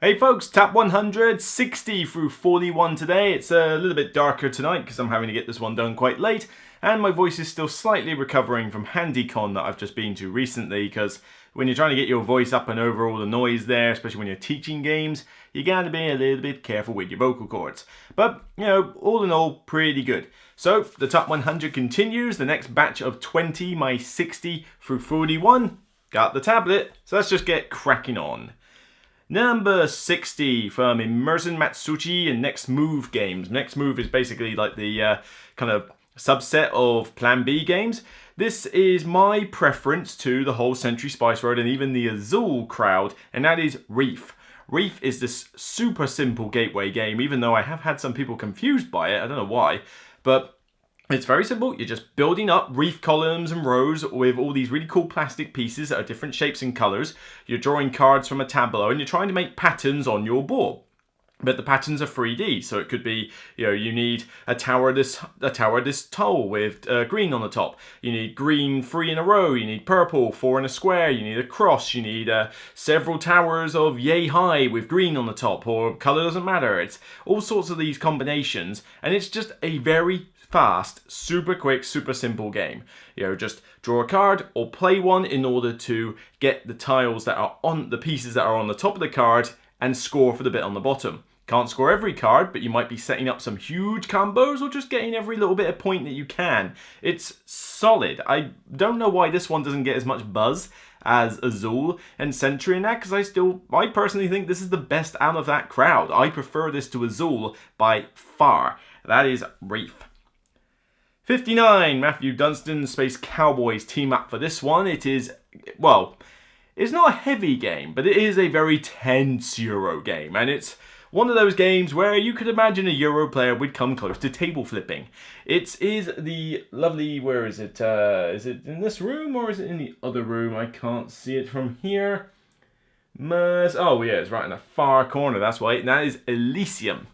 Hey folks, Tap 100, 60 through 41 today. It's a little bit darker tonight because I'm having to get this one done quite late, and my voice is still slightly recovering from HandyCon that I've just been to recently, because when you're trying to get your voice up and over all the noise there, especially when you're teaching games, you gotta be a little bit careful with your vocal cords. But, you know, all in all, pretty good. So, the Top 100 continues, the next batch of 20, my 60 through 41. Got the tablet, so let's just get cracking on. Number 60 from Immersion Matsuchi and Next Move games. Next Move is basically like the kind of subset of Plan B games. This is my preference to the whole Century Spice Road and even the Azul crowd, and that is Reef. Reef is this super simple gateway game, even though I have had some people confused by it. I don't know why, but it's very simple. You're just building up reef columns and rows with all these really cool plastic pieces that are different shapes and colors. You're drawing cards from a tableau and you're trying to make patterns on your board. But the patterns are 3D, so it could be, you know, you need a tower this tall with green on the top. You need green 3 in a row. You need purple 4 in a square. You need a cross. You need several towers of yay high with green on the top, or color doesn't matter. It's all sorts of these combinations, and it's just a very fast, super quick, super simple game. You know, just draw a card or play one in order to get the tiles that are on the pieces that are on the top of the card and score for the bit on the bottom. Can't score every card, but you might be setting up some huge combos or just getting every little bit of point that you can. It's solid. I don't know why this one doesn't get as much buzz as Azul and Century and that, because I personally think this is the best out of that crowd. I prefer this to Azul by far. That is Reef. 59, Matthew Dunstan, Space Cowboys team up for this one. It is, well, it's not a heavy game, but it is a very tense Euro game. And it's one of those games where you could imagine a Euro player would come close to table flipping. It is the lovely, where is it? Is it in this room or is it in the other room? I can't see it from here. Oh yeah, it's right in the far corner, that's why. And that is ELYSIUM.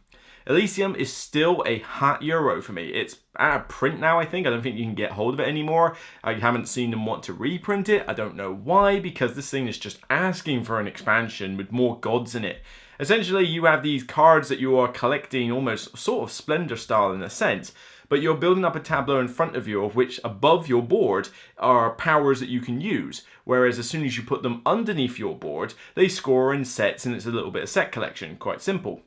ELYSIUM is still a hot Euro for me. It's out of print now, I think. I don't think you can get hold of it anymore. I haven't seen them want to reprint it. I don't know why, because this thing is just asking for an expansion with more gods in it. Essentially, you have these cards that you are collecting almost sort of Splendor style in a sense, but you're building up a tableau in front of you of which above your board are powers that you can use, whereas as soon as you put them underneath your board, they score in sets and it's a little bit of set collection. Quite simple.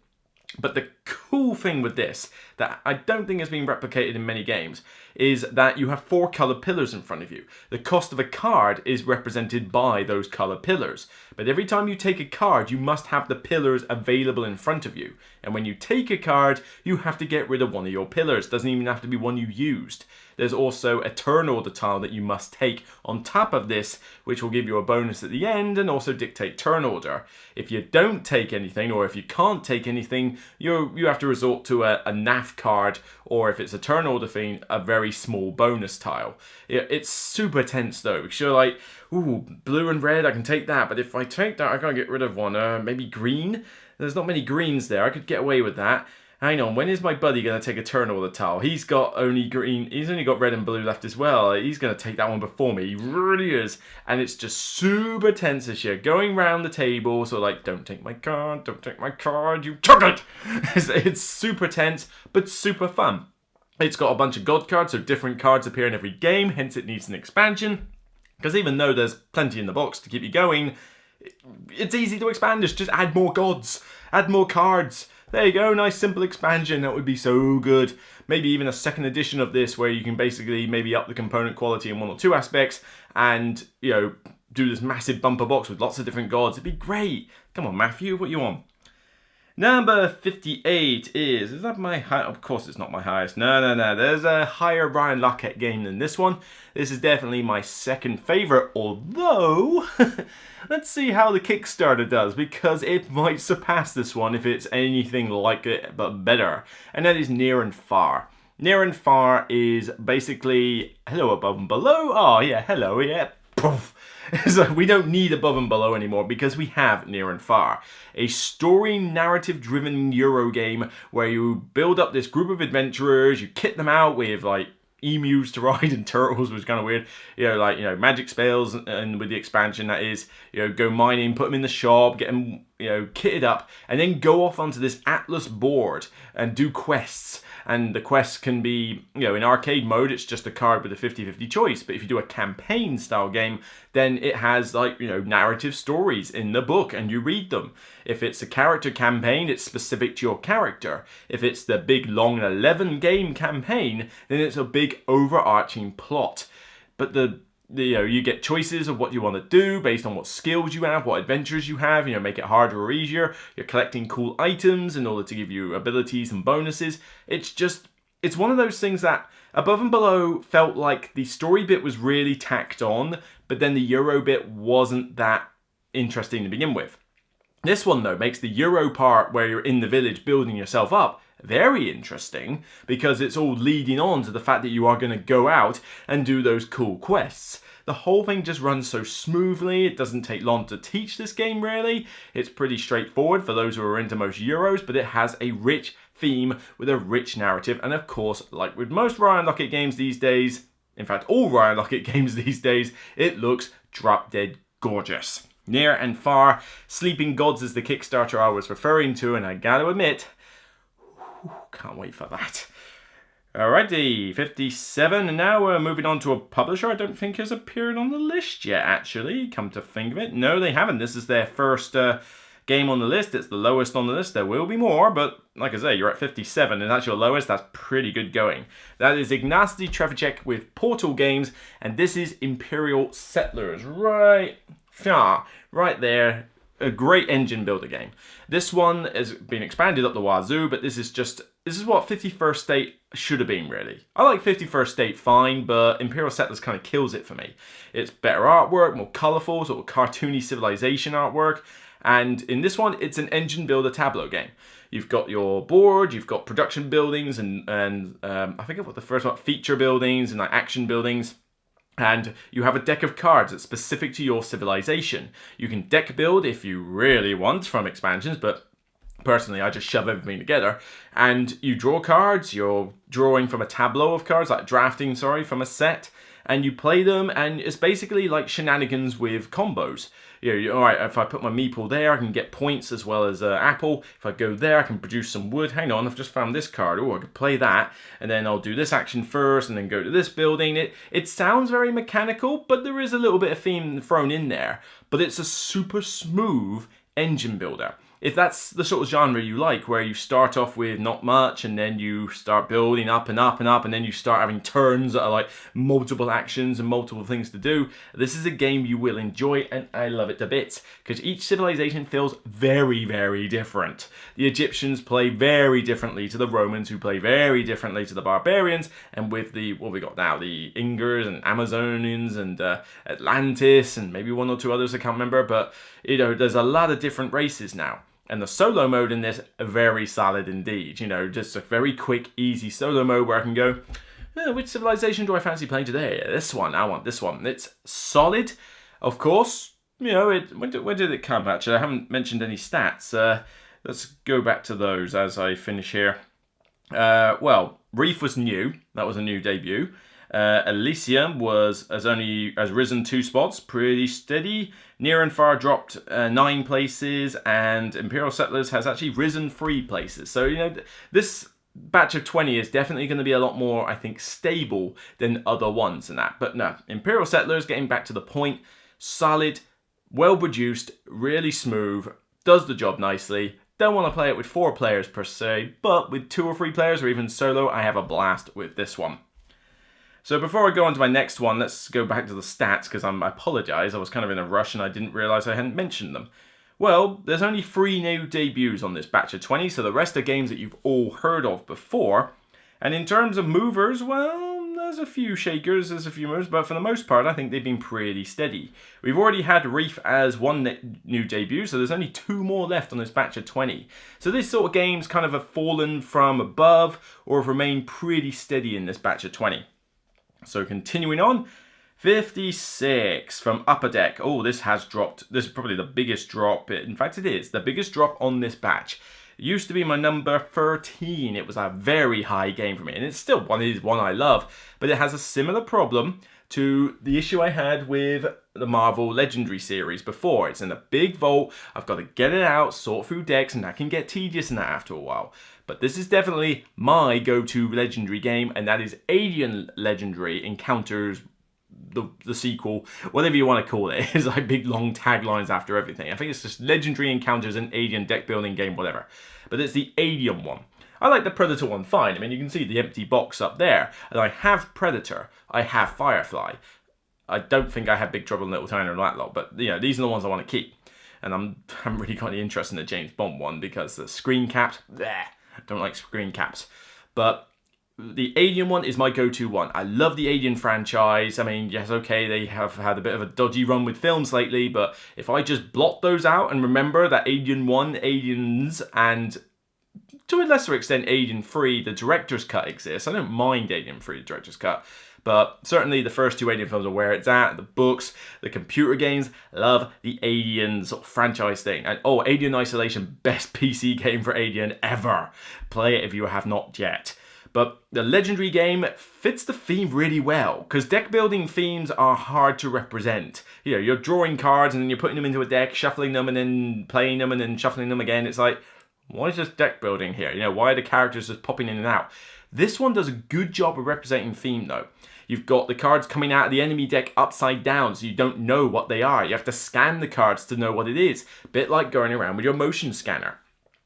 But the cool thing with this, that I don't think has been replicated in many games, is that you have 4 color pillars in front of you. The cost of a card is represented by those color pillars. But every time you take a card, you must have the pillars available in front of you. And when you take a card, you have to get rid of one of your pillars. It doesn't even have to be one you used. There's also a turn order tile that you must take on top of this, which will give you a bonus at the end and also dictate turn order. If you don't take anything, or if you can't take anything, you have to resort to a NAF card, or if it's a turn order thing, a very small bonus tile. It's super tense though, because you're like, ooh, blue and red, I can take that, but if I take that, I gotta get rid of one. Maybe green? There's not many greens there, I could get away with that. Hang on, when is my buddy going to take a turn order tile? He's only got red and blue left as well. He's going to take that one before me. He really is. And it's just super tense this year. Going round the table, so like, don't take my card, don't take my card, you took it! It's super tense, but super fun. It's got a bunch of god cards, so different cards appear in every game, hence it needs an expansion. Because even though there's plenty in the box to keep you going, it's easy to expand. Just add more gods, add more cards. There you go, nice simple expansion, that would be so good. Maybe even a second edition of this where you can basically maybe up the component quality in 1 or 2 aspects and, you know, do this massive bumper box with lots of different gods. It'd be great. Come on, Matthew, what you want? Number 58 is that my high? Of course it's not my highest. No. There's a higher Brian Lockett game than this one. This is definitely my second favorite, although let's see how the Kickstarter does, because it might surpass this one if it's anything like it, but better. And that is Near and Far. Near and Far is basically hello above and below. Oh yeah, hello, yeah. Poof. So we don't need above and below anymore because we have Near and Far, a story narrative driven Euro game where you build up this group of adventurers, you kit them out with like emus to ride and turtles, was kind of weird. Like, magic spells, and with the expansion, that is, go mining, put them in the shop, get them, kitted up, and then go off onto this Atlas board and do quests. And the quests can be, in arcade mode, it's just a card with a 50-50 choice. But if you do a campaign style game, then it has, like, narrative stories in the book and you read them. If it's a character campaign, it's specific to your character. If it's the big, long 11 game campaign, then it's a big overarching plot. But you get choices of what you want to do based on what skills you have, what adventures you have, make it harder or easier. You're collecting cool items in order to give you abilities and bonuses. It's one of those things that Above and Below felt like the story bit was really tacked on, but then the Euro bit wasn't that interesting to begin with. This one, though, makes the Euro part where you're in the village building yourself up very interesting, because it's all leading on to the fact that you are going to go out and do those cool quests. The whole thing just runs so smoothly. It doesn't take long to teach this game, really. It's pretty straightforward for those who are into most Euros, but it has a rich theme with a rich narrative. And of course, like with most Ryan Lockett games these days, in fact, all Ryan Lockett games these days, it looks drop dead gorgeous. Near and Far, Sleeping Gods is the Kickstarter I was referring to, and I gotta admit, can't wait for that. Alrighty, 57, and now we're moving on to a publisher I don't think has appeared on the list yet, actually, come to think of it. No, they haven't. This is their first game on the list. It's the lowest on the list. There will be more, but like I say, you're at 57, and that's your lowest. That's pretty good going. That is Ignacy Trzewiczek with Portal Games, and this is Imperial Settlers. Right there. A great engine builder game. This one has been expanded up the wazoo, but this is what 51st State should have been, really. I like 51st State fine, but Imperial Settlers kind of kills it for me. It's better artwork, more colourful, sort of cartoony civilization artwork, and in this one, it's an engine builder tableau game. You've got your board, you've got production buildings, and I think what the first one, feature buildings and like action buildings. And you have a deck of cards that's specific to your civilization. You can deck build if you really want from expansions, but personally I just shove everything together. And you draw cards, you're drawing from a tableau of cards, like drafting, from a set. And you play them, and it's basically like shenanigans with combos. Alright, if I put my Meeple there, I can get points as well as apple. If I go there, I can produce some wood. Hang on, I've just found this card. Oh, I could play that. And then I'll do this action first, and then go to this building. It sounds very mechanical, but there is a little bit of theme thrown in there. But it's a super smooth engine builder. If that's the sort of genre you like, where you start off with not much and then you start building up and up and up, and then you start having turns that are like multiple actions and multiple things to do, this is a game you will enjoy, and I love it to bits, because each civilization feels very, very different. The Egyptians play very differently to the Romans, who play very differently to the barbarians, and with what we got now, the Ingers and Amazonians and Atlantis and maybe one or two others I can't remember, but there's a lot of different races now. And the solo mode in this, very solid indeed. Just a very quick, easy solo mode where I can go, which civilization do I fancy playing today? This one, I want this one. It's solid, of course. When did it come, actually? I haven't mentioned any stats. Let's go back to those as I finish here. Well, Reef was new. That was a new debut. ELYSIUM has risen 2 spots, pretty steady. Near and Far dropped 9 places, and Imperial Settlers has actually risen 3 places. So, this batch of 20 is definitely going to be a lot more, I think, stable than other ones and that. But no, Imperial Settlers, getting back to the point, solid, well produced, really smooth, does the job nicely. Don't want to play it with 4 players per se, but with 2 or 3 players or even solo, I have a blast with this one. So before I go on to my next one, let's go back to the stats, because I apologise, I was kind of in a rush and I didn't realise I hadn't mentioned them. Well, there's only 3 new debuts on this batch of 20, so the rest are games that you've all heard of before. And in terms of movers, well, there's a few shakers, there's a few movers, but for the most part, I think they've been pretty steady. We've already had Reef as 1 new debut, so there's only 2 more left on this batch of 20. So this sort of games kind of have fallen from above, or have remained pretty steady in this batch of 20. So continuing on, 56 from Upper Deck. Oh, this has dropped. This is probably the biggest drop. In fact, it is the biggest drop on this batch. It used to be my number 13. It was a very high game for me, and it's still one I love, but it has a similar problem to the issue I had with the Marvel Legendary series before. It's in a big vault, I've got to get it out, sort through decks, and that can get tedious in that after a while. But this is definitely my go-to Legendary game, and that is Alien Legendary Encounters, the sequel, whatever you want to call it. It's like big long taglines after everything. I think it's just Legendary Encounters, an Alien deck building game, whatever. But it's the Alien one. I like the Predator one fine. I mean, you can see the empty box up there. And I have Predator. I have Firefly. I don't think I have Big Trouble in Little China and that lot. But, you know, these are the ones I want to keep. And I'm really kind of interested in the James Bond one because the screen caps, bleh, don't like screen caps. But the Alien one is my go-to one. I love the Alien franchise. I mean, yes, okay, they have had a bit of a dodgy run with films lately. But if I just blot those out and remember that Alien 1, Aliens, and to a lesser extent, Alien 3, the director's cut exists. I don't mind Alien 3, the director's cut. But certainly the first two Alien films are where it's at. The books, the computer games, love the Alien sort of franchise thing. And oh, Alien Isolation, best PC game for Alien ever. Play it if you have not yet. But the Legendary game fits the theme really well, because deck building themes are hard to represent. You know, you're drawing cards and then you're putting them into a deck, shuffling them and then playing them and then shuffling them again. It's like, why is this deck building here? You know, why are the characters just popping in and out? This one does a good job of representing theme though. You've got the cards coming out of the enemy deck upside down, so you don't know what they are. You have to scan the cards to know what it is. Bit like going around with your motion scanner.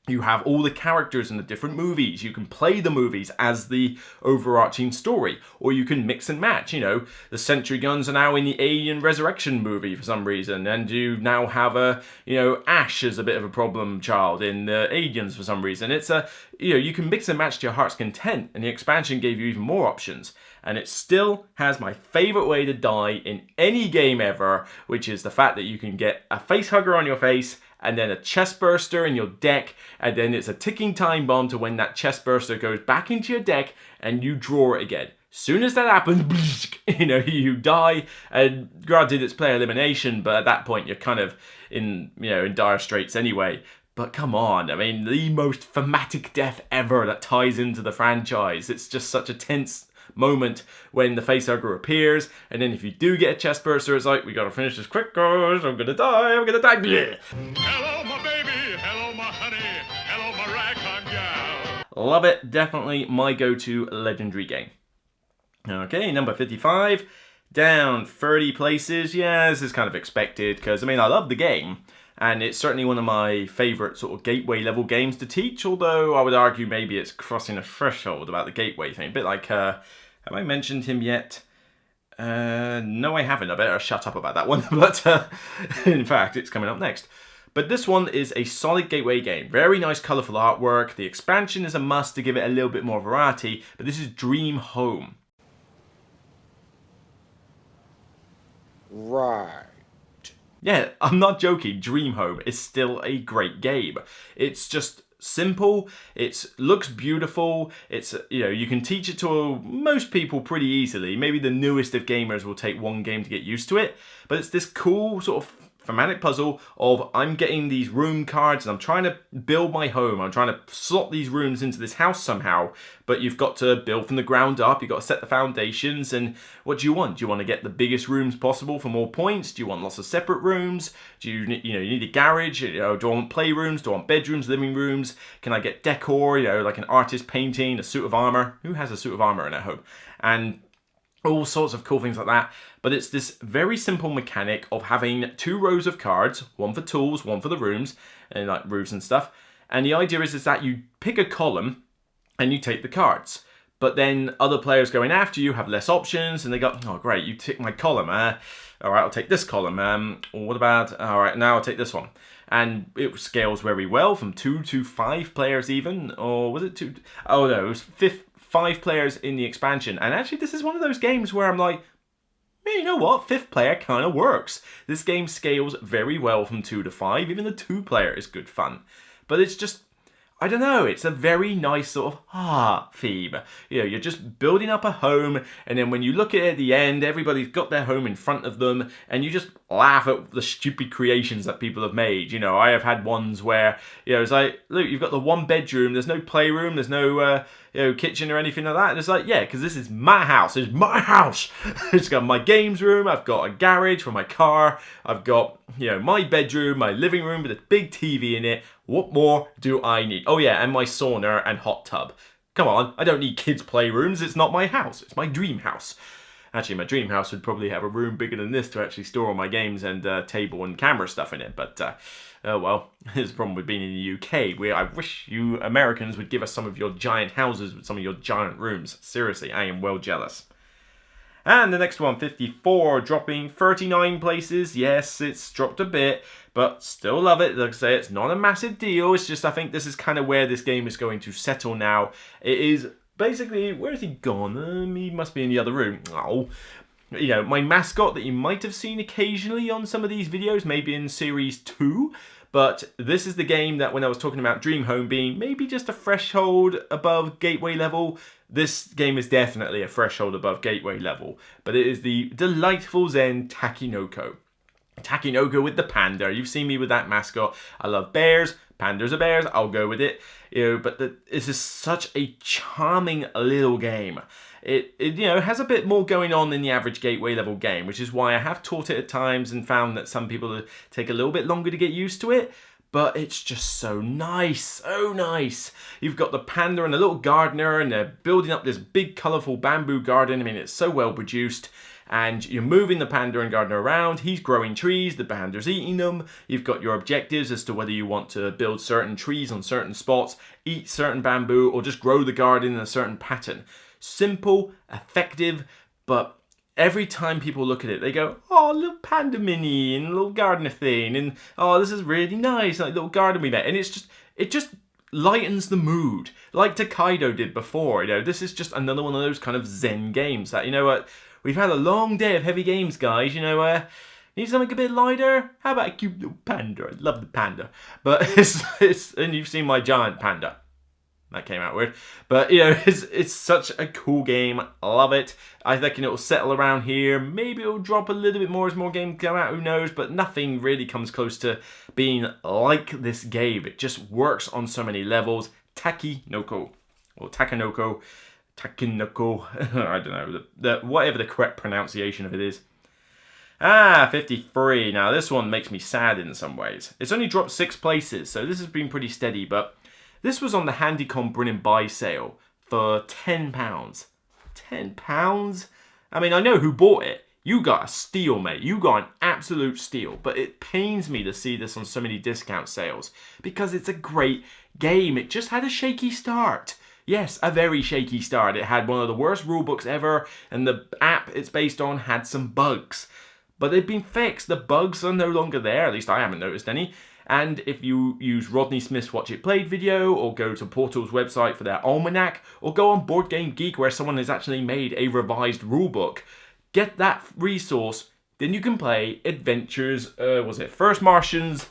You have all the characters in the different movies. You can play the movies as the overarching story. Or you can mix and match. You know, the Sentry Guns are now in the Alien Resurrection movie for some reason. And you now have Ash as a bit of a problem child in Aliens for some reason. It's you can mix and match to your heart's content. And the expansion gave you even more options. And it still has my favourite way to die in any game ever, which is the fact that you can get a facehugger on your face and then a chest burster in your deck, and then it's a ticking time bomb to when that chest burster goes back into your deck and you draw it again. Soon as that happens, you die, and granted it's player elimination, but at that point you're kind of in dire straits anyway. But come on, I mean, the most thematic death ever that ties into the franchise. It's just such a tense moment when the facehugger appears, and then if you do get a chest burster, it's like, we gotta finish this quick, guys, I'm gonna die. Blech. Hello, my baby, hello, my honey, hello, my ragtime gal. Love it, definitely my go-to Legendary game. Okay, number 55, down 30 places. Yeah, this is kind of expected, because, I mean, I love the game, and it's certainly one of my favourite sort of gateway level games to teach, although I would argue maybe it's crossing a threshold about the gateway thing. A bit like, have I mentioned him yet? No, I haven't. I better shut up about that one. But in fact, it's coming up next. But this one is a solid gateway game. Very nice, colourful artwork. The expansion is a must to give it a little bit more variety. But this is Dream Home. Right. Yeah, I'm not joking. Dream Home is still a great game. It's just simple. It looks beautiful. It's, you can teach it to most people pretty easily. Maybe the newest of gamers will take one game to get used to it. But it's this cool sort of thematic puzzle of, I'm getting these room cards and I'm trying to build my home. I'm trying to slot these rooms into this house somehow, but you've got to build from the ground up. You've got to set the foundations, and what do you want? Do you want to get the biggest rooms possible for more points? Do you want lots of separate rooms? Do you need a garage? Do I want playrooms? Do I want bedrooms, living rooms? Can I get decor, like an artist painting, a suit of armor? Who has a suit of armor in their home? And all sorts of cool things like that. But it's this very simple mechanic of having 2 rows of cards, one for tools, one for the rooms, and like roofs and stuff. And the idea is that you pick a column and you take the cards. But then other players going after you have less options, and they go, oh great, you tick my column. All right, I'll take this column. Or what about, all right, now I'll take this one. And it scales very well from 2 to 5 players even. Or was it 2? Oh no, it was 5 players in the expansion. And actually this is one of those games where I'm like, yeah, you know what, 5th player kind of works. This game scales very well from 2 to 5. Even the 2 player is good fun. But it's just, I don't know, it's a very nice sort of theme. You know, you're just building up a home, and then when you look at it at the end, everybody's got their home in front of them, and you just laugh at the stupid creations that people have made. You know, I have had ones where, you know, it's like, look, you've got the one bedroom, there's no playroom, there's no, kitchen or anything like that. And it's like, yeah, because this is my house. It's my house. It's got my games room. I've got a garage for my car. I've got, you know, my bedroom, my living room with a big TV in it. What more do I need? Oh yeah, and my sauna and hot tub. Come on, I don't need kids' playrooms. It's not my house. It's my dream house. Actually, my dream house would probably have a room bigger than this to actually store all my games and table and camera stuff in it. But, oh well, there's a problem with being in the UK, where I wish you Americans would give us some of your giant houses with some of your giant rooms. Seriously, I am well jealous. And the next one, 54, dropping 39 places. Yes, it's dropped a bit, but still love it. Like I say, it's not a massive deal. It's just I think this is kind of where this game is going to settle now. It is basically, where has he gone? He must be in the other room. Oh, you know, my mascot that you might have seen occasionally on some of these videos, maybe in Series 2. But this is the game that when I was talking about Dream Home being maybe just a threshold above gateway level, this game is definitely a threshold above gateway level. But it is the delightful Zen Takinoko. Takinoko with the panda. You've seen me with that mascot. I love bears. Pandas are bears. I'll go with it. You know, but this is such a charming little game. It you know, has a bit more going on than the average gateway level game, which is why I have taught it at times and found that some people take a little bit longer to get used to it. But it's just so nice, so nice. You've got the panda and the little gardener, and they're building up this big colourful bamboo garden. I mean, it's so well produced. And you're moving the panda and gardener around. He's growing trees, the panda's eating them. You've got your objectives as to whether you want to build certain trees on certain spots, eat certain bamboo, or just grow the garden in a certain pattern. Simple, effective, but every time people look at it, they go, oh, little panda mini and little gardener thing, and oh, this is really nice, like little garden we met. And it just lightens the mood, like Tokaido did before. You know, this is just another one of those kind of Zen games that, you know what, we've had a long day of heavy games, guys. You know, need something a bit lighter? How about a cute little panda? I love the panda, but it's and you've seen my giant panda. That came out weird. But, you know, it's such a cool game. I love it. I reckon it will settle around here. Maybe it'll drop a little bit more as more games come out. Who knows? But nothing really comes close to being like this game. It just works on so many levels. Takinoko. Or Takinoko. I don't know. Whatever the correct pronunciation of it is. 53. Now, this one makes me sad in some ways. It's only dropped 6 places, so this has been pretty steady, but this was on the Handycom Bring and Buy sale for £10. £10? I mean, I know who bought it. You got a steal, mate. You got an absolute steal. But it pains me to see this on so many discount sales because it's a great game. It just had a shaky start. Yes, a very shaky start. It had one of the worst rulebooks ever, and the app it's based on had some bugs. But they've been fixed. The bugs are no longer there. At least I haven't noticed any. And if you use Rodney Smith's Watch It Played video, or go to Portal's website for their almanac, or go on Board Game Geek where someone has actually made a revised rulebook, get that resource, then you can play Adventures, First Martians,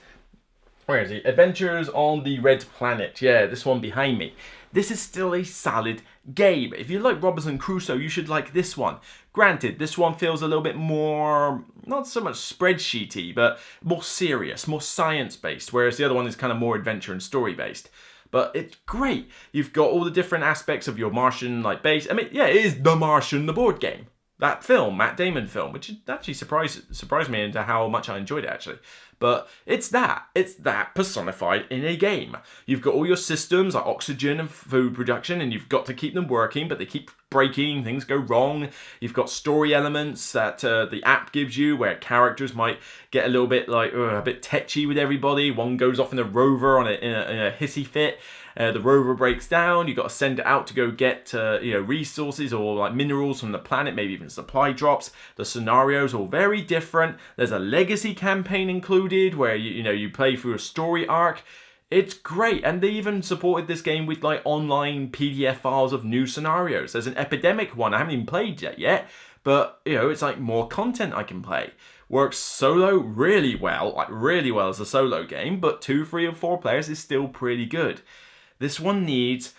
where is it? Adventures on the Red Planet. Yeah, this one behind me. This is still a solid game. If you like Robinson Crusoe, you should like this one. Granted, this one feels a little bit more, not so much spreadsheety, but more serious, more science-based, whereas the other one is kind of more adventure and story-based. But it's great. You've got all the different aspects of your Martian base. I mean, yeah, it is The Martian, the board game. That film, Matt Damon film, which actually surprised me into how much I enjoyed it, actually. But it's that personified in a game. You've got all your systems like oxygen and food production, and you've got to keep them working, but they keep breaking, things go wrong. You've got story elements that the app gives you, where characters might get a little bit a bit tetchy with everybody. One goes off in a rover in a hissy fit. The rover breaks down. You've got to send it out to go get resources or minerals from the planet, maybe even supply drops. The scenarios are all very different. There's a legacy campaign included where you play through a story arc. It's great, and they even supported this game with online PDF files of new scenarios. There's an epidemic one I haven't even played yet, but it's more content I can play. Works solo really well as a solo game, but 2, 3, or 4 players is still pretty good. This one needs...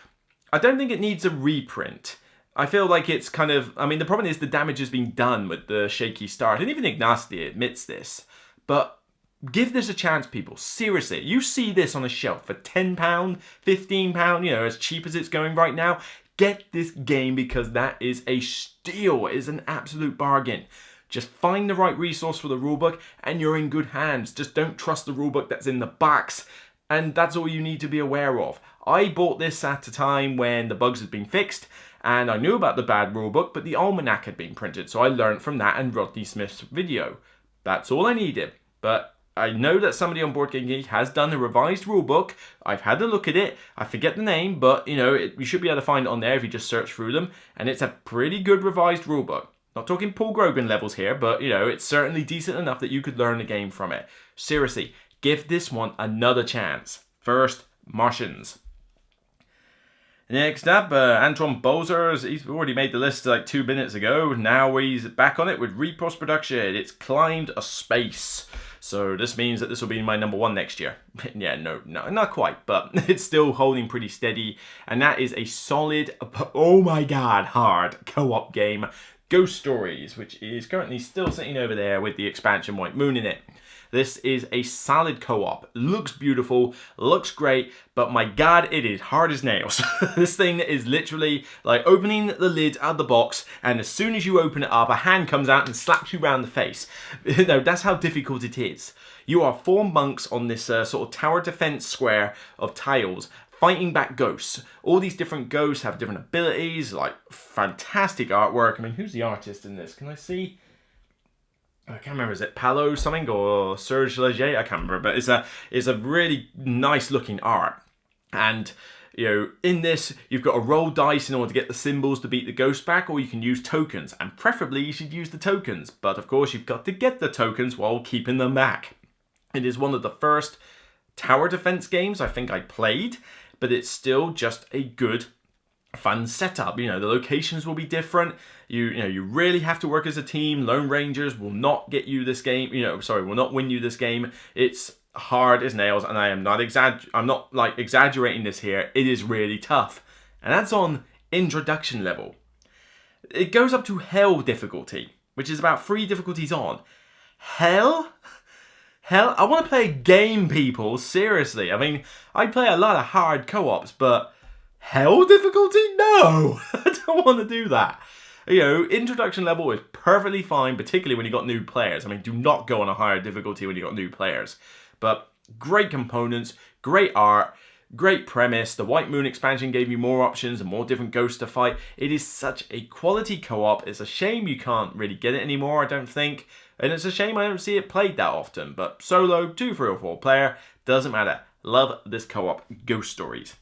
I don't think it needs a reprint. I feel like it's kind of... I mean, the problem is the damage has been done with the shaky start, and even Ignacy admits this. But give this a chance, people. Seriously, you see this on a shelf for £10, £15, you know, as cheap as it's going right now. Get this game because that is a steal. It is an absolute bargain. Just find the right resource for the rulebook and you're in good hands. Just don't trust the rulebook that's in the box. And that's all you need to be aware of. I bought this at a time when the bugs had been fixed and I knew about the bad rulebook, but the almanac had been printed. So I learned from that and Rodney Smith's video. That's all I needed. But I know that somebody on Board Game Geek has done a revised rulebook. I've had a look at it. I forget the name, but you know, you should be able to find it on there if you just search through them. And it's a pretty good revised rulebook. Not talking Paul Grogan levels here, but you know, it's certainly decent enough that you could learn the game from it. Seriously, give this one another chance. First, Martians. Next up, Antoine Bozers. He's already made the list like 2 minutes ago. Now he's back on it with Repost Production. It's climbed a space. So this means that this will be my number 1 next year. Yeah, no, not quite, but it's still holding pretty steady. And that is a solid, oh my god, hard co-op game, Ghost Stories, which is currently still sitting over there with the expansion White Moon in it. This is a solid co-op. Looks beautiful, looks great, but my god, it is hard as nails. This thing is literally like opening the lid out of the box, and as soon as you open it up, a hand comes out and slaps you around the face. No, that's how difficult it is. You are 4 monks on this sort of tower defense square of tiles, fighting back ghosts. All these different ghosts have different abilities, like fantastic artwork. I mean, who's the artist in this? Can I see? I can't remember, is it Palo something or Serge Leger? I can't remember, but it's a really nice looking art. And you know, in this, you've got to roll dice in order to get the symbols to beat the ghost back, or you can use tokens. And preferably, you should use the tokens. But of course, you've got to get the tokens while keeping them back. It is one of the first tower defense games I think I played, but it's still just a good, fun setup. You know, the locations will be different. You know, you really have to work as a team. Lone Rangers will not get you this game. Will not win you this game. It's hard as nails, and I'm not exaggerating this here. It is really tough, and that's on introduction level. It goes up to hell difficulty, which is about 3 difficulties on. Hell, I want to play a game, people. Seriously, I mean, I play a lot of hard co-ops, but hell difficulty? No, I don't want to do that. You know, introduction level is perfectly fine, particularly when you got new players. I mean, do not go on a higher difficulty when you got new players. But great components, great art, great premise. The White Moon expansion gave you more options and more different ghosts to fight. It is such a quality co-op. It's a shame you can't really get it anymore, I don't think. And it's a shame I don't see it played that often. But solo, 2, 3, or 4 player, doesn't matter. Love this co-op, Ghost Stories.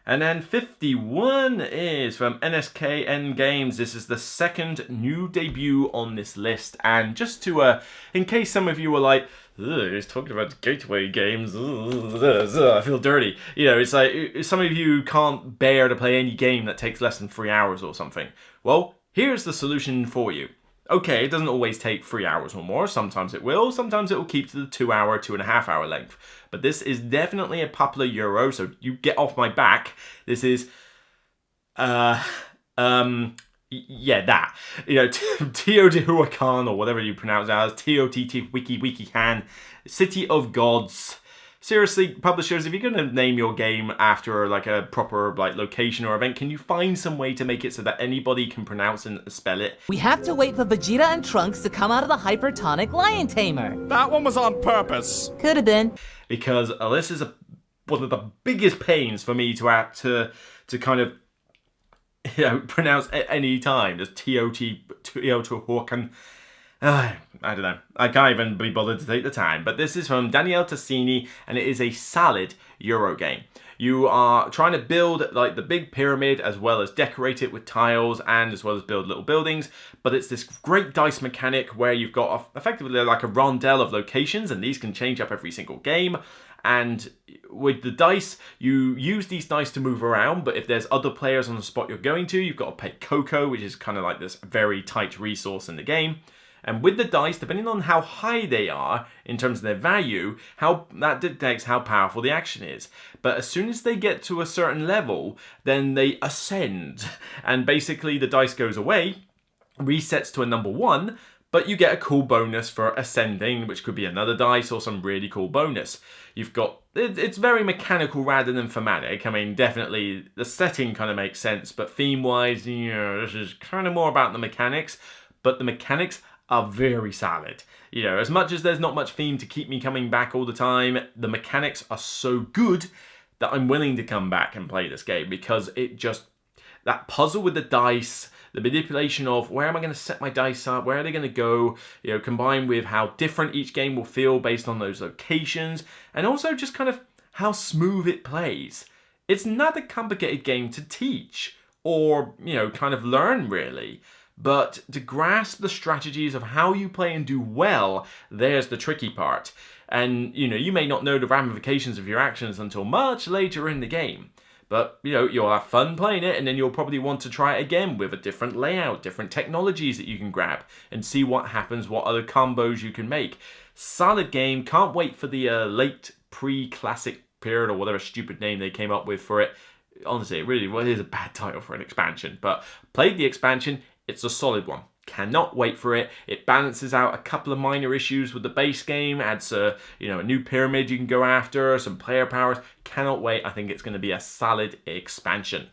And then 51 is from NSKN Games. This is the second new debut on this list. And just to, in case some of you were like, he's talking about gateway games, I feel dirty. You know, it's like, some of you can't bear to play any game that takes less than 3 hours or something. Well, here's the solution for you. Okay, it doesn't always take 3 hours or more. Sometimes it will. Sometimes it will keep to the 2 hour, 2.5 hour length. But this is definitely a popular Euro, so you get off my back. This is, that. You know, TEOTIHUACAN, or whatever you pronounce it as, TEOTIHUACAN, City of Gods. Seriously, publishers, if you're going to name your game after like a proper like location or event, can you find some way to make it so that anybody can pronounce and spell it? We have to wait for Vegeta and Trunks to come out of the hypertonic lion tamer. That one was on purpose. Could have been. Because this is one of the biggest pains for me to kind of, you know, pronounce at any time. There's TEOTIHUACAN. I don't know. I can't even be bothered to take the time. But this is from Daniele Tassini, and it is a solid Euro game. You are trying to build like the big pyramid, as well as decorate it with tiles, and as well as build little buildings. But it's this great dice mechanic where you've got effectively like a rondelle of locations, and these can change up every single game. And with the dice, you use these dice to move around, but if there's other players on the spot you're going to, you've got to pay Cocoa, which is kind of like this very tight resource in the game. And with the dice, depending on how high they are in terms of their value, how that dictates how powerful the action is. But as soon as they get to a certain level, then they ascend. And basically the dice goes away, resets to a number 1, but you get a cool bonus for ascending, which could be another dice or some really cool bonus. You've got, it's very mechanical rather than thematic. I mean, definitely the setting kind of makes sense, but theme-wise, you know, this is kind of more about the mechanics, but the mechanics are very solid. You know, as much as there's not much theme to keep me coming back all the time, the mechanics are so good that I'm willing to come back and play this game because it just, that puzzle with the dice, the manipulation of where am I going to set my dice up, where are they going to go, you know, combined with how different each game will feel based on those locations, and also just kind of how smooth it plays. It's not a complicated game to teach or, you know, kind of learn really, but to grasp the strategies of how you play and do well, there's the tricky part. And, you know, you may not know the ramifications of your actions until much later in the game. But, you know, you'll have fun playing it, and then you'll probably want to try it again with a different layout, different technologies that you can grab, and see what happens, what other combos you can make. Solid game, can't wait for the late pre-classic period, or whatever stupid name they came up with for it. Honestly, it really is a bad title for an expansion, but played the expansion, it's a solid one. Cannot wait for it. It balances out a couple of minor issues with the base game, adds a new pyramid you can go after, some player powers. Cannot wait. I think it's going to be a solid expansion.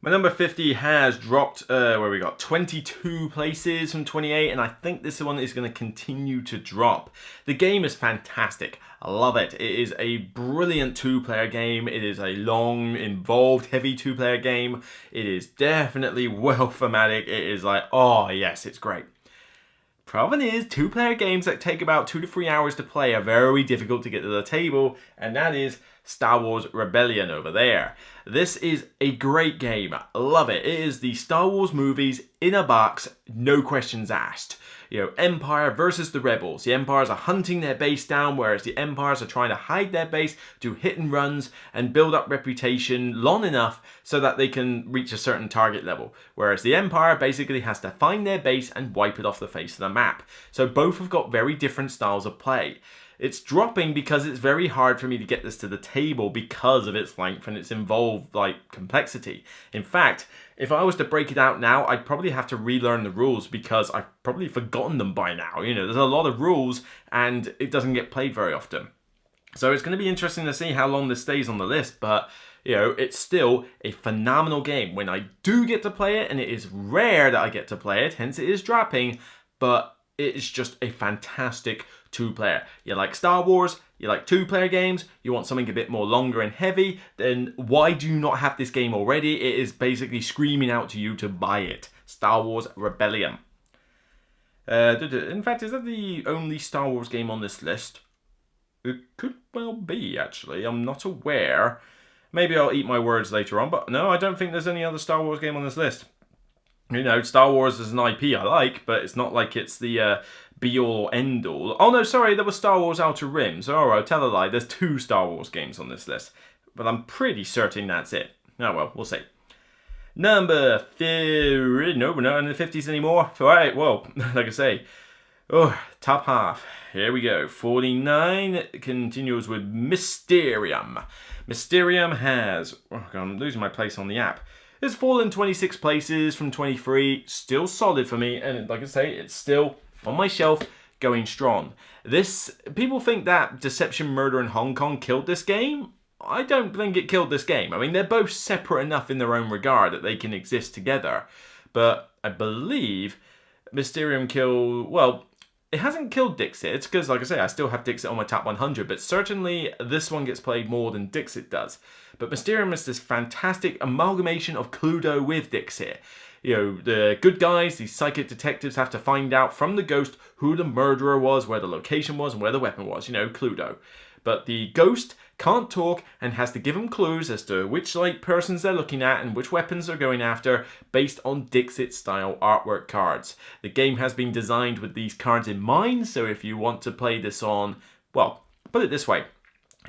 My number 50 has dropped, where we got 22 places from 28, and I think this one is going to continue to drop. The game is fantastic. I love it. It is a brilliant two-player game. It is a long, involved, heavy two-player game. It is definitely well thematic. It is like, oh yes, it's great. Problem is, two-player games that take about 2 to 3 hours to play are very difficult to get to the table, and that is Star Wars Rebellion over there. This is a great game. I love it. It is the Star Wars movies in a box, no questions asked. You know, Empire versus the Rebels. The Empires are hunting their base down, whereas the Empires are trying to hide their base, do hit and runs, and build up reputation long enough so that they can reach a certain target level. Whereas the Empire basically has to find their base and wipe it off the face of the map. So both have got very different styles of play. It's dropping because it's very hard for me to get this to the table because of its length and its involved complexity. In fact, if I was to break it out now, I'd probably have to relearn the rules because I've probably forgotten them by now. You know, there's a lot of rules and it doesn't get played very often. So it's going to be interesting to see how long this stays on the list, but you know, it's still a phenomenal game. When I do get to play it, and it is rare that I get to play it, hence it is dropping, but it is just a fantastic two-player. You like Star Wars, you like two-player games, you want something a bit more longer and heavy, then why do you not have this game already? It is basically screaming out to you to buy it. Star Wars Rebellion. In fact, is that the only Star Wars game on this list? It could well be, actually. I'm not aware. Maybe I'll eat my words later on, but no, I don't think there's any other Star Wars game on this list. You know, Star Wars is an IP I like, but it's not like it's the be-all or end-all. Oh no, sorry, there was Star Wars Outer Rim. So, alright, tell a lie. There's 2 Star Wars games on this list. But I'm pretty certain that's it. Oh well, we'll see. Number 50... No, we're not in the 50s anymore. Alright, well, like I say. Oh, top half. Here we go. 49 continues with Mysterium. Mysterium has... Oh God, I'm losing my place on the app. It's fallen 26 places from 23. Still solid for me. And like I say, it's still on my shelf going strong. People think that Deception, Murder in Hong Kong killed this game. I don't think it killed this game. I mean, they're both separate enough in their own regard that they can exist together. But I believe Mysterium killed... Well, it hasn't killed Dixit, because, like I say, I still have Dixit on my top 100, but certainly this one gets played more than Dixit does. But Mysterium is this fantastic amalgamation of Cluedo with Dixit. You know, the good guys, these psychic detectives, have to find out from the ghost who the murderer was, where the location was, and where the weapon was. You know, Cluedo. But the ghost can't talk and has to give them clues as to which persons they're looking at and which weapons they're going after based on Dixit-style artwork cards. The game has been designed with these cards in mind, so if you want to play this on, well, put it this way.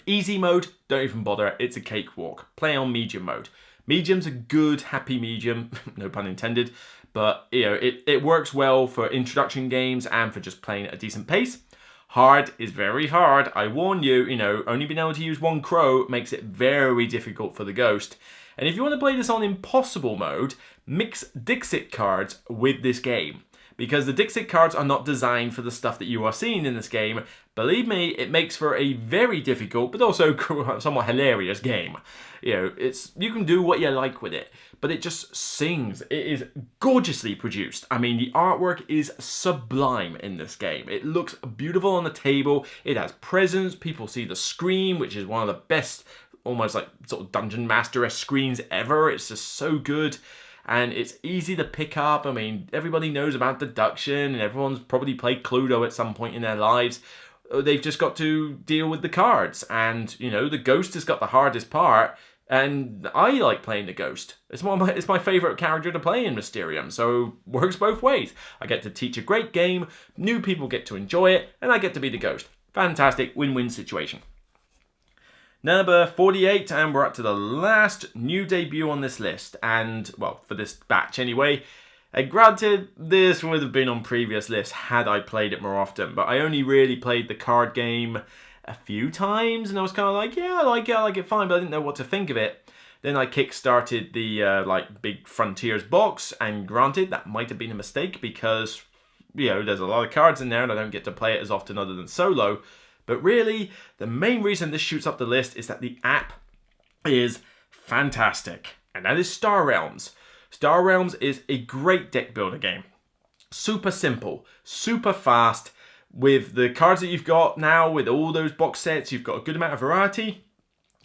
Easy mode, don't even bother, it's a cakewalk. Play on medium mode. Medium's a good, happy medium, no pun intended, but you know, it works well for introduction games and for just playing at a decent pace. Hard is very hard. I warn you, you know, only being able to use one crow makes it very difficult for the ghost. And if you want to play this on impossible mode, mix Dixit cards with this game. Because the Dixit cards are not designed for the stuff that you are seeing in this game. Believe me, it makes for a very difficult, but also somewhat hilarious game. You know, you can do what you like with it, but it just sings. It is gorgeously produced. I mean, the artwork is sublime in this game. It looks beautiful on the table. It has presence. People see the screen, which is one of the best, almost like sort of Dungeon Master-esque screens ever. It's just so good. And it's easy to pick up. I mean, everybody knows about deduction, and everyone's probably played Cluedo at some point in their lives. They've just got to deal with the cards. And, you know, the ghost has got the hardest part. And I like playing the ghost. It's my favourite character to play in Mysterium. So, works both ways. I get to teach a great game, new people get to enjoy it, and I get to be the ghost. Fantastic win-win situation. Number 48, and we're up to the last new debut on this list, and, well, for this batch anyway. Granted, this would have been on previous lists had I played it more often, but I only really played the card game a few times, and I was kind of like, yeah, I like it fine, but I didn't know what to think of it. Then I kickstarted the, Big Frontiers box, and granted, that might have been a mistake, because, you know, there's a lot of cards in there, and I don't get to play it as often other than solo. But really, the main reason this shoots up the list is that the app is fantastic. And that is Star Realms. Star Realms is a great deck builder game. Super simple, super fast. With the cards that you've got now, with all those box sets, you've got a good amount of variety.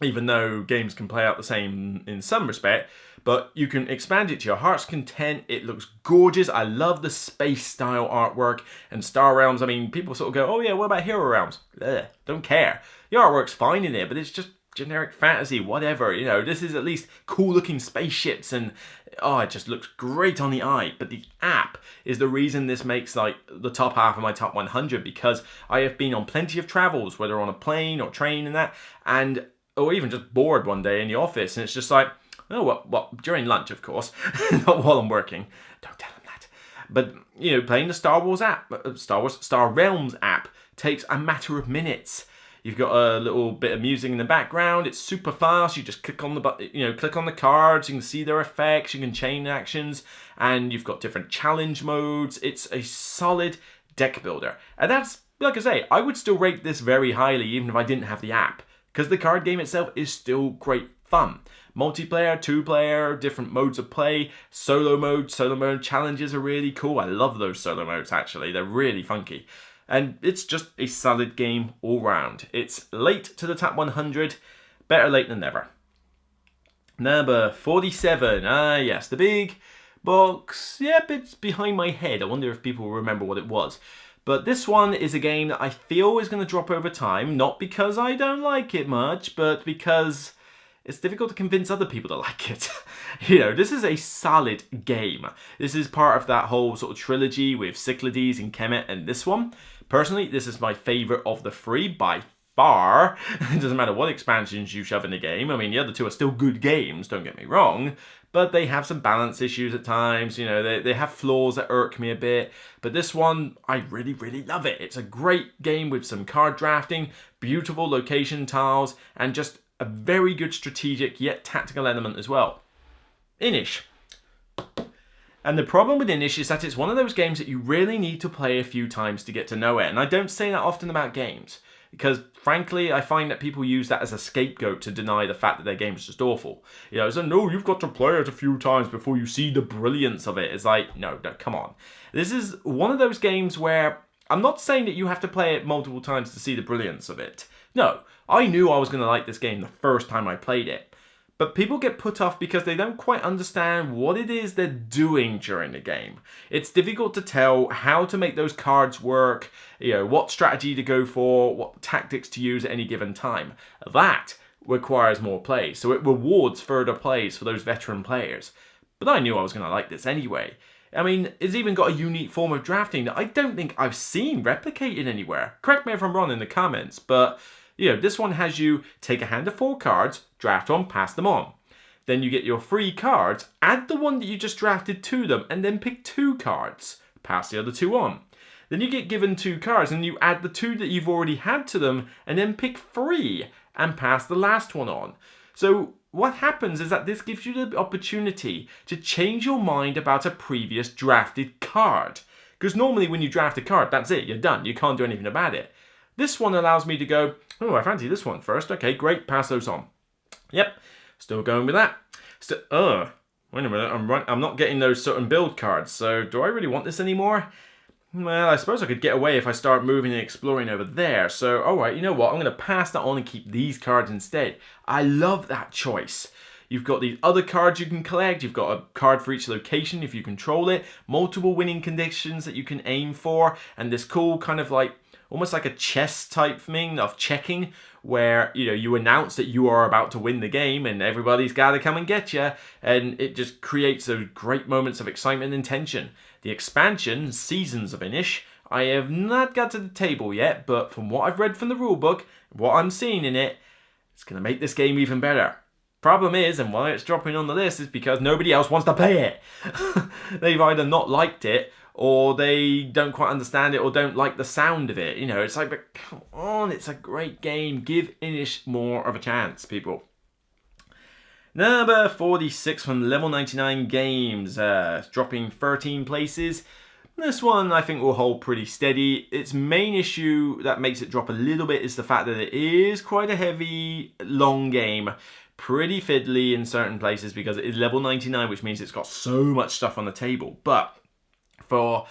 Even though games can play out the same in some respect. But you can expand it to your heart's content. It looks gorgeous. I love the space style artwork. And Star Realms, I mean, people sort of go, oh yeah, what about Hero Realms? Ugh, don't care. The artwork's fine in there, but it's just generic fantasy, whatever. You know, this is at least cool looking spaceships and, oh, it just looks great on the eye. But the app is the reason this makes like the top half of my top 100, because I have been on plenty of travels, whether on a plane or train and that, and or even just bored one day in the office, and it's just like, oh, what, during lunch, of course, not while I'm working. Don't tell them that. But, you know, playing the Star Realms app takes a matter of minutes. You've got a little bit of music in the background. It's super fast. You just click on the cards. You can see their effects. You can chain actions, and you've got different challenge modes. It's a solid deck builder, and that's, like I say, I would still rate this very highly even if I didn't have the app, because the card game itself is still great fun. Multiplayer, two-player, different modes of play, solo mode challenges are really cool. I love those solo modes, actually. They're really funky. And it's just a solid game all round. It's late to the top 100. Better late than never. Number 47. Yes, the big box. Yep, it's behind my head. I wonder if people will remember what it was. But this one is a game that I feel is going to drop over time. Not because I don't like it much, but because it's difficult to convince other people to like it. You know, this is a solid game. This is part of that whole sort of trilogy with Cyclades and Kemet and this one. Personally, this is my favourite of the three by far. It doesn't matter what expansions you shove in the game. I mean, the other two are still good games, don't get me wrong. But they have some balance issues at times. You know, they have flaws that irk me a bit. But this one, I really, really love it. It's a great game with some card drafting, beautiful location tiles, and just a very good strategic yet tactical element as well. Inish. And the problem with Inish is that it's one of those games that you really need to play a few times to get to know it. And I don't say that often about games, because frankly, I find that people use that as a scapegoat to deny the fact that their game is just awful. You know, so no, you've got to play it a few times before you see the brilliance of it. It's like, no, come on. This is one of those games where I'm not saying that you have to play it multiple times to see the brilliance of it. No, I knew I was going to like this game the first time I played it. But people get put off because they don't quite understand what it is they're doing during the game. It's difficult to tell how to make those cards work, you know, what strategy to go for, what tactics to use at any given time. That requires more play, so it rewards further plays for those veteran players. But I knew I was going to like this anyway. I mean, it's even got a unique form of drafting that I don't think I've seen replicated anywhere. Correct me if I'm wrong in the comments, but you know, this one has you take a hand of 4 cards, draft one, pass them on. Then you get your 3 cards, add the one that you just drafted to them, and then pick 2 cards. Pass the other 2 on. Then you get given 2 cards, and you add the 2 that you've already had to them, and then pick 3, and pass the last one on. So what happens is that this gives you the opportunity to change your mind about a previous drafted card. Because normally when you draft a card, that's it, you're done. You can't do anything about it. This one allows me to go, oh, I fancy this one first. Okay, great, pass those on. Yep, still going with that. Wait a minute, I'm not getting those certain build cards, so do I really want this anymore? Well, I suppose I could get away if I start moving and exploring over there. So, alright, you know what? I'm going to pass that on and keep these cards instead. I love that choice. You've got these other cards you can collect. You've got a card for each location if you control it. Multiple winning conditions that you can aim for. And this cool kind of like, almost like a chess type thing of checking, where you announce that you are about to win the game and everybody's got to come and get you, and it just creates those great moments of excitement and tension. The expansion, Seasons of Inish, I have not got to the table yet, but from what I've read from the rulebook, what I'm seeing in it, it's going to make this game even better. Problem is, and why it's dropping on the list, is because nobody else wants to play it. They've either not liked it, or they don't quite understand it, or don't like the sound of it. It's like, but come on, it's a great game. Give Inish more of a chance, people. Number 46 from Level 99 Games, dropping 13 places. This one I think will hold pretty steady. Its main issue that makes it drop a little bit is the fact that it is quite a heavy, long game. Pretty fiddly in certain places because it is level 99, which means it's got so much stuff on the table. But for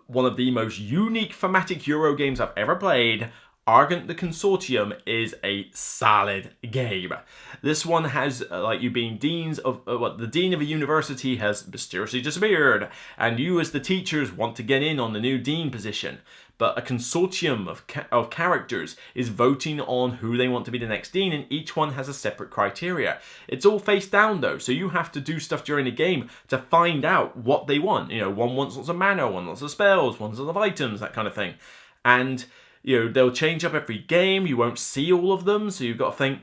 one of the most unique thematic Euro games I've ever played, ARGENT the Consortium is a solid game. This one has, like you being deans of, the dean of a university has mysteriously disappeared, and you as the teachers want to get in on the new dean position. But a consortium of characters is voting on who they want to be the next dean, and each one has a separate criteria. It's all face down though, so you have to do stuff during the game to find out what they want. One wants lots of mana, one wants lots of spells, one wants lots of items, that kind of thing. And they'll change up every game. You won't see all of them, so you've got to think,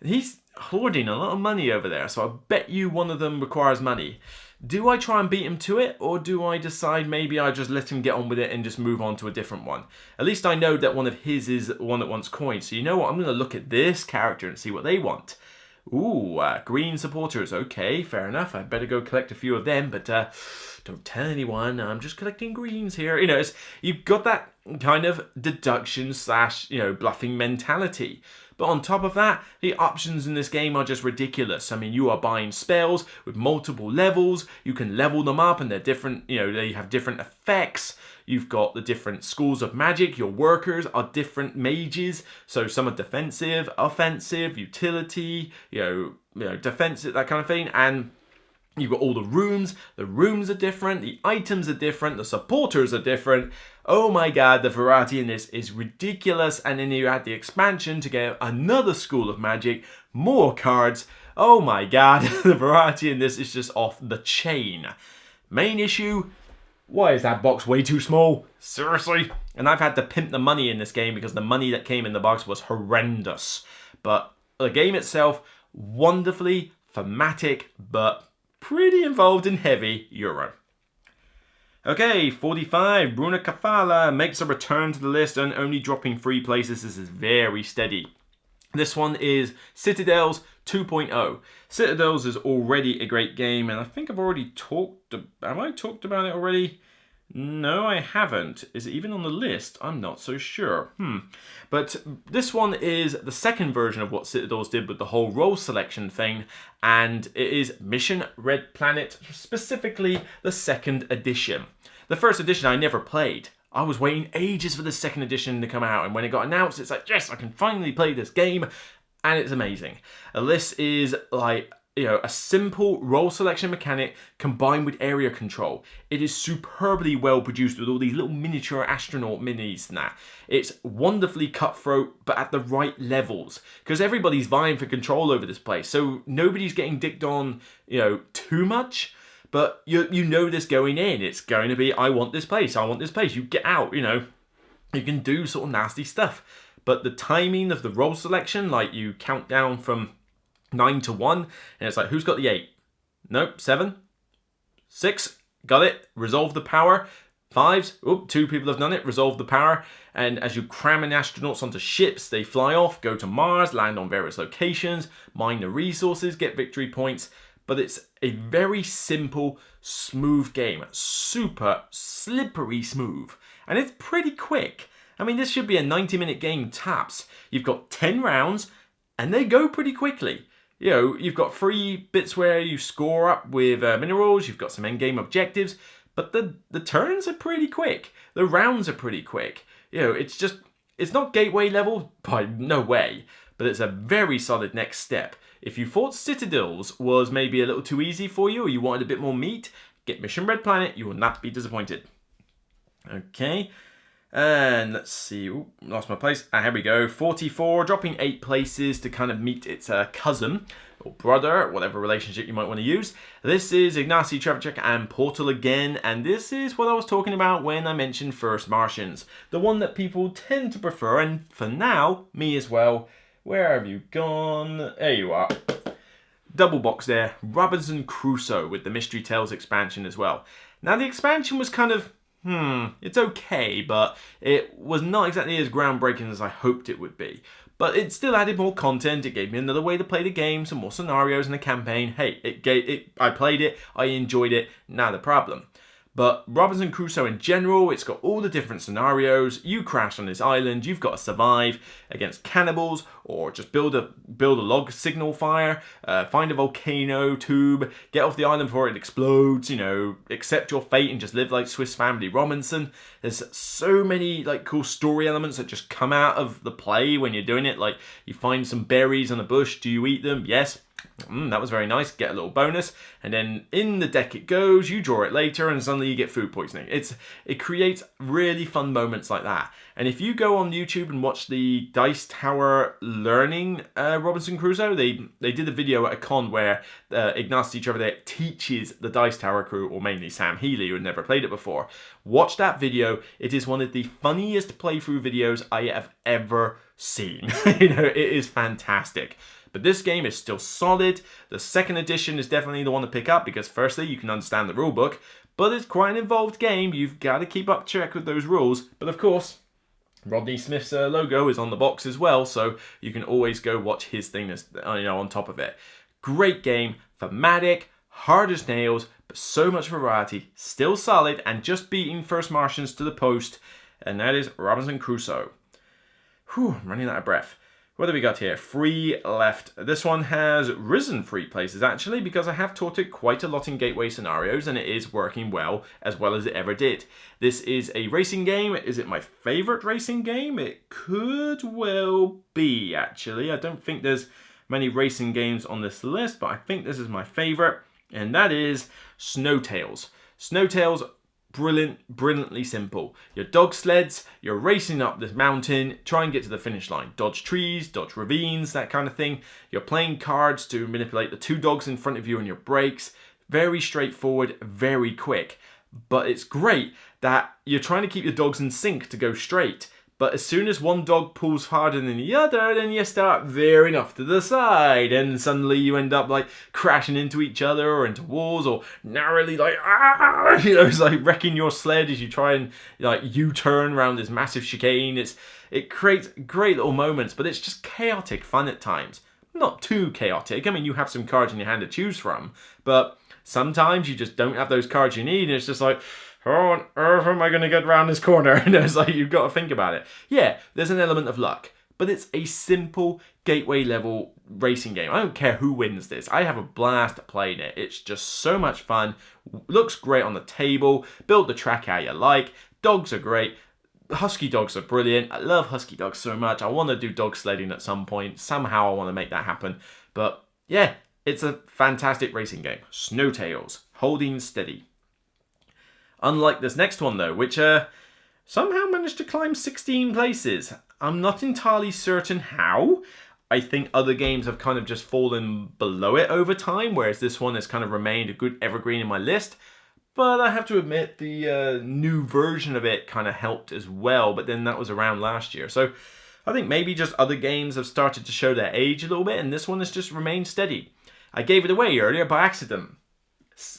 he's hoarding a lot of money over there, so I bet you one of them requires money. Do I try and beat him to it, or do I decide maybe I just let him get on with it and just move on to a different one? At least I know that one of his is one that wants coins, so you know what? I'm going to look at this character and see what they want. Ooh, green supporters. Okay, fair enough. I'd better go collect a few of them, but don't tell anyone. I'm just collecting greens here. You've got that kind of deduction / bluffing mentality. But on top of that, the options in this game are just ridiculous. I mean, you are buying spells with multiple levels. You can level them up and they're different, they have different effects. You've got the different schools of magic. Your workers are different mages. So some are defensive, offensive, utility, defensive, that kind of thing. And you've got all the rooms. The rooms are different. The items are different. The supporters are different. Oh my god, the variety in this is ridiculous. And then you add the expansion to get another school of magic, more cards. Oh my god, the variety in this is just off the chain. Main issue, why is that box way too small? Seriously? And I've had to pimp the money in this game because the money that came in the box was horrendous. But the game itself, wonderfully thematic, but pretty involved in heavy Euro. Okay, 45, Bruna Kafala makes a return to the list and only dropping 3 places. This is very steady. This one is Citadels 2.0. Citadels is already a great game, and I think I've already talked... Have I talked about it already? No, I haven't. Is it even on the list? I'm not so sure. But this one is the second version of what Citadels did with the whole role selection thing, and it is Mission Red Planet, specifically the second edition. The first edition I never played. I was waiting ages for the second edition to come out, and when it got announced, it's like, yes, I can finally play this game, and it's amazing. This is like, a simple role selection mechanic combined with area control. It is superbly well produced with all these little miniature astronaut minis and that. It's wonderfully cutthroat, but at the right levels, because everybody's vying for control over this place, so nobody's getting dicked on, too much. But you know this going in. It's going to be, I want this place, you get out, you can do sort of nasty stuff. But the timing of the role selection, like you count down from 9 to 1, and it's like, who's got the 8? Nope, 7, 6, got it, resolve the power. 5s, oop, 2 people have done it, resolve the power, and as you cram in astronauts onto ships, they fly off, go to Mars, land on various locations, mine the resources, get victory points, but it's a very simple, smooth game, super slippery smooth, and it's pretty quick. I mean, this should be a 90-minute game tops. You've got 10 rounds, and they go pretty quickly. You know, you've got 3 bits where you score up with minerals, you've got some endgame objectives, but the turns are pretty quick. The rounds are pretty quick. You know, it's not gateway level, by no way, but it's a very solid next step. If you thought Citadels was maybe a little too easy for you, or you wanted a bit more meat, get Mission Red Planet, you will not be disappointed. Okay, and let's see, ooh, lost my place. Here we go, 44, dropping 8 places to kind of meet its cousin, or brother, whatever relationship you might want to use. This is Ignacy Trzewiczek and Portal again, and this is what I was talking about when I mentioned First Martians. The one that people tend to prefer, and for now, me as well. Where have you gone? There you are. Double box there, Robinson Crusoe with the Mystery Tales expansion as well. Now the expansion was kind of, it's okay, but it was not exactly as groundbreaking as I hoped it would be. But it still added more content, it gave me another way to play the game, some more scenarios and a campaign. Hey, I played it, I enjoyed it, not a problem. But Robinson Crusoe in general, it's got all the different scenarios. You crash on this island, you've got to survive against cannibals, or just build a log signal fire, find a volcano tube, get off the island before it explodes, you know, accept your fate and just live like Swiss Family Robinson. There's so many like cool story elements that just come out of the play when you're doing it. Like you find some berries on a bush, do you eat them? Yes. That was very nice, get a little bonus, and then in the deck it goes, you draw it later, and suddenly you get food poisoning. It creates really fun moments like that. And if you go on YouTube and watch the Dice Tower Learning Robinson Crusoe, they did a video at a con where Ignacy Trzewiczek teaches the Dice Tower crew, or mainly Sam Healy, who had never played it before. Watch that video, it is one of the funniest playthrough videos I have ever seen. You know, it is fantastic. But this game is still solid. The second edition is definitely the one to pick up because firstly, you can understand the rulebook, but it's quite an involved game. You've got to keep up check with those rules. But of course, Rodney Smith's logo is on the box as well, so you can always go watch his thing as, on top of it. Great game, thematic, hard as nails, but so much variety, still solid, and just beating First Martians to the post, and that is Robinson Crusoe. Whew, I'm running out of breath. What have we got here? 3 left. This one has risen 3 places actually because I have taught it quite a lot in gateway scenarios and it is working well as it ever did. This is a racing game. Is it my favorite racing game? It could well be actually. I don't think there's many racing games on this list, but I think this is my favorite, and that is Snowtails. Snowtails, brilliantly simple. Your dog sleds, you're racing up this mountain, try and get to the finish line. Dodge trees, dodge ravines, that kind of thing. You're playing cards to manipulate the 2 dogs in front of you and your brakes. Very straightforward, very quick. But it's great that you're trying to keep your dogs in sync to go straight. But as soon as one dog pulls harder than the other, then you start veering off to the side, and suddenly you end up like crashing into each other or into walls, or narrowly like it's like wrecking your sled as you try and like U-turn around this massive chicane. It creates great little moments, but it's just chaotic fun at times. Not too chaotic. I mean, you have some cards in your hand to choose from, but sometimes you just don't have those cards you need, and it's just like, how on earth am I going to get around this corner? And it's like, you've got to think about it. Yeah, there's an element of luck, but it's a simple gateway level racing game. I don't care who wins this. I have a blast playing it. It's just so much fun. Looks great on the table. Build the track how you like. Dogs are great. Husky dogs are brilliant. I love husky dogs so much. I want to do dog sledding at some point. Somehow I want to make that happen. But yeah, it's a fantastic racing game. Snowtails, holding steady. Unlike this next one though, which somehow managed to climb 16 places. I'm not entirely certain how. I think other games have kind of just fallen below it over time, whereas this one has kind of remained a good evergreen in my list. But I have to admit the new version of it kind of helped as well, but then that was around last year. So I think maybe just other games have started to show their age a little bit, and this one has just remained steady. I gave it away earlier by accident.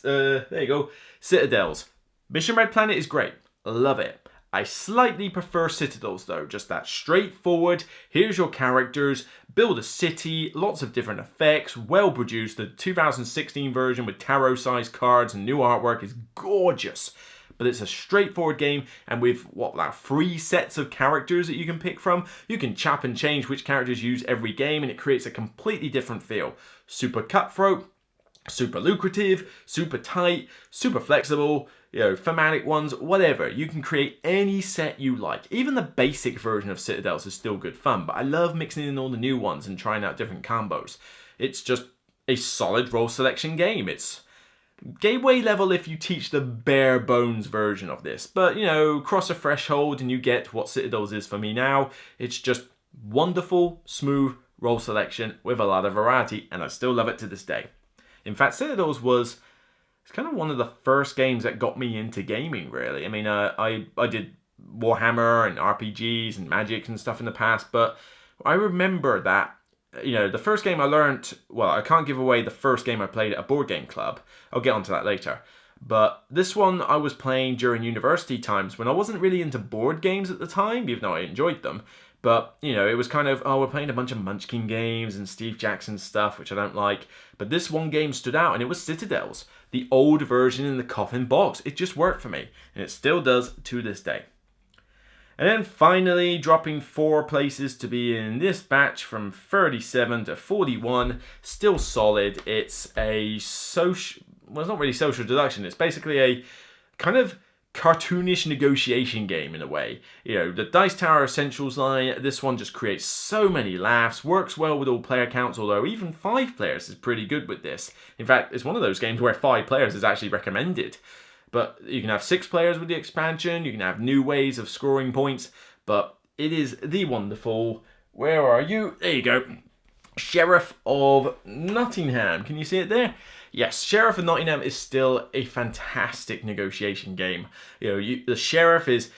There you go. Citadels. Mission Red Planet is great. Love it. I slightly prefer Citadels though, just that straightforward, here's your characters, build a city, lots of different effects, well produced. The 2016 version with tarot-sized cards and new artwork is gorgeous. But it's a straightforward game, and with, like 3 sets of characters that you can pick from, you can chop and change which characters you use every game, and it creates a completely different feel. Super cutthroat, super lucrative, super tight, super flexible, thematic ones, whatever. You can create any set you like. Even the basic version of Citadels is still good fun, but I love mixing in all the new ones and trying out different combos. It's just a solid role selection game. It's gateway level if you teach the bare bones version of this, but cross a threshold and you get what Citadels is for me now. It's just wonderful, smooth role selection with a lot of variety, and I still love it to this day. In fact, Citadels was kind of one of the first games that got me into gaming, really. I mean, I did Warhammer and RPGs and Magic and stuff in the past, but I remember that, the first game I learned, well, I can't give away the first game I played at a board game club. I'll get onto that later. But this one I was playing during university times when I wasn't really into board games at the time, even though I enjoyed them. But, it was kind of, we're playing a bunch of Munchkin games and Steve Jackson stuff, which I don't like. But this one game stood out, and it was Citadels. The old version in the coffin box. It just worked for me, and it still does to this day. And then finally, dropping 4 places to be in this batch from 37 to 41. Still solid. It's a social... Well, it's not really social deduction. It's basically a kind of cartoonish negotiation game in a way. The Dice Tower Essentials line, this one just creates so many laughs, works well with all player counts, although even 5 players is pretty good with this. In fact, it's one of those games where 5 players is actually recommended. But you can have 6 players with the expansion, you can have new ways of scoring points, but it is the wonderful, where are you? There you go. Sheriff of Nottingham. Can you see it there? Yes, Sheriff of Nottingham is still a fantastic negotiation game. The sheriff is,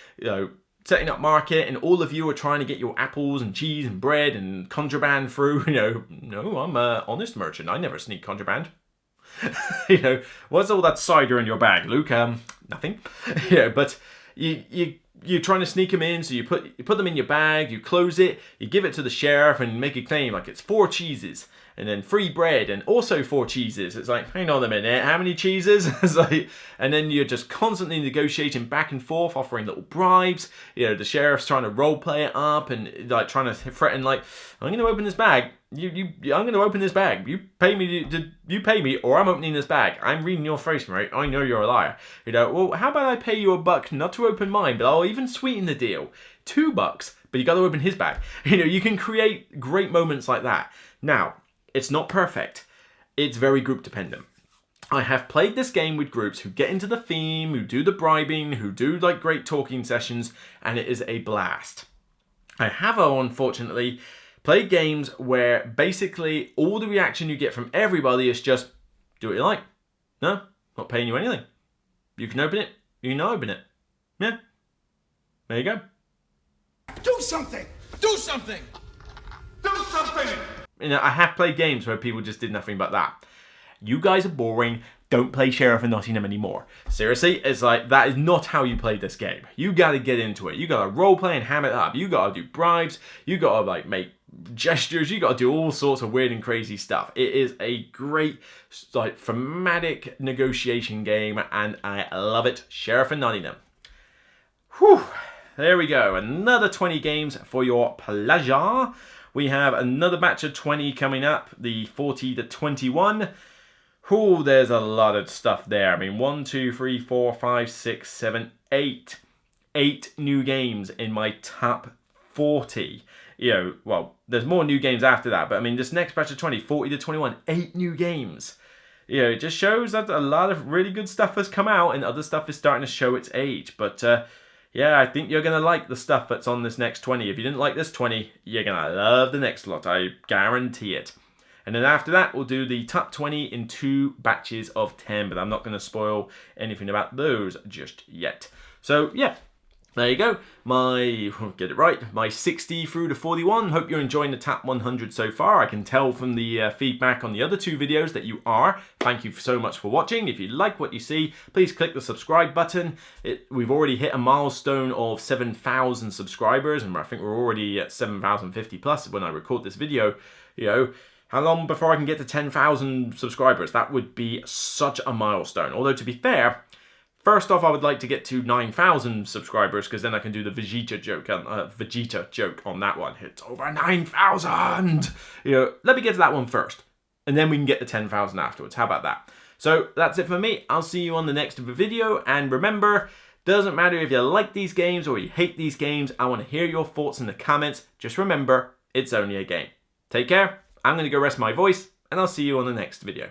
setting up market, and all of you are trying to get your apples and cheese and bread and contraband through. No, I'm an honest merchant. I never sneak contraband. What's all that cider in your bag, Luke? Nothing. But you're trying to sneak them in, so you put them in your bag, you close it, you give it to the sheriff and make a claim like it's 4 cheeses. And then 3 bread and also 4 cheeses. It's like, hang on a minute, how many cheeses? It's like, and then you're just constantly negotiating back and forth, offering little bribes. The sheriff's trying to role play it up and like trying to threaten, like, I'm going to open this bag. I'm going to open this bag. You pay me, or I'm opening this bag. I'm reading your face, mate. I know you're a liar. Well, how about I pay you $1 not to open mine, but I'll even sweeten the deal. $2, but you got to open his bag. You can create great moments like that. Now, it's not perfect. It's very group dependent. I have played this game with groups who get into the theme, who do the bribing, who do like great talking sessions, and it is a blast. I have, unfortunately, played games where basically all the reaction you get from everybody is just, do what you like. No, not paying you anything. You can open it, you can not open it. Yeah, there you go. Do something! Do something! Do something! I have played games where people just did nothing but that. You guys are boring. Don't play Sheriff of Nottingham anymore. Seriously, it's like, that is not how you play this game. You gotta get into it. You gotta roleplay and ham it up. You gotta do bribes. You gotta like make gestures. You gotta do all sorts of weird and crazy stuff. It is a great like thematic negotiation game, and I love it. Sheriff of Nottingham. Whew. There we go. Another 20 games for your pleasure. We have another batch of 20 coming up, the 40 to 21. Oh, there's a lot of stuff there. I mean, 1, 2, 3, 4, 5, 6, 7, 8. 8 new games in my top 40. Well, there's more new games after that, but I mean, this next batch of 20, 40 to 21, 8 new games. It just shows that a lot of really good stuff has come out and other stuff is starting to show its age. But yeah, I think you're going to like the stuff that's on this next 20. If you didn't like this 20, you're going to love the next lot. I guarantee it. And then after that, we'll do the top 20 in 2 batches of 10. But I'm not going to spoil anything about those just yet. So, yeah. there you go. Get it right, my 60 through to 41. Hope you're enjoying the Tap 100 so far. I can tell from the feedback on the other 2 videos that you are. Thank you so much for watching. If you like what you see, please click the subscribe button. We've already hit a milestone of 7,000 subscribers, and I think we're already at 7,050 plus when I record this video. You know, how long before I can get to 10,000 subscribers? That would be such a milestone. Although, to be fair, first off, I would like to get to 9,000 subscribers, because then I can do the Vegeta joke on that one. It's over 9,000! You know, let me get to that one first, and then we can get to 10,000 afterwards. How about that? So that's it for me. I'll see you on the next video, and remember, doesn't matter if you like these games or you hate these games. I want to hear your thoughts in the comments. Just remember, it's only a game. Take care. I'm going to go rest my voice, and I'll see you on the next video.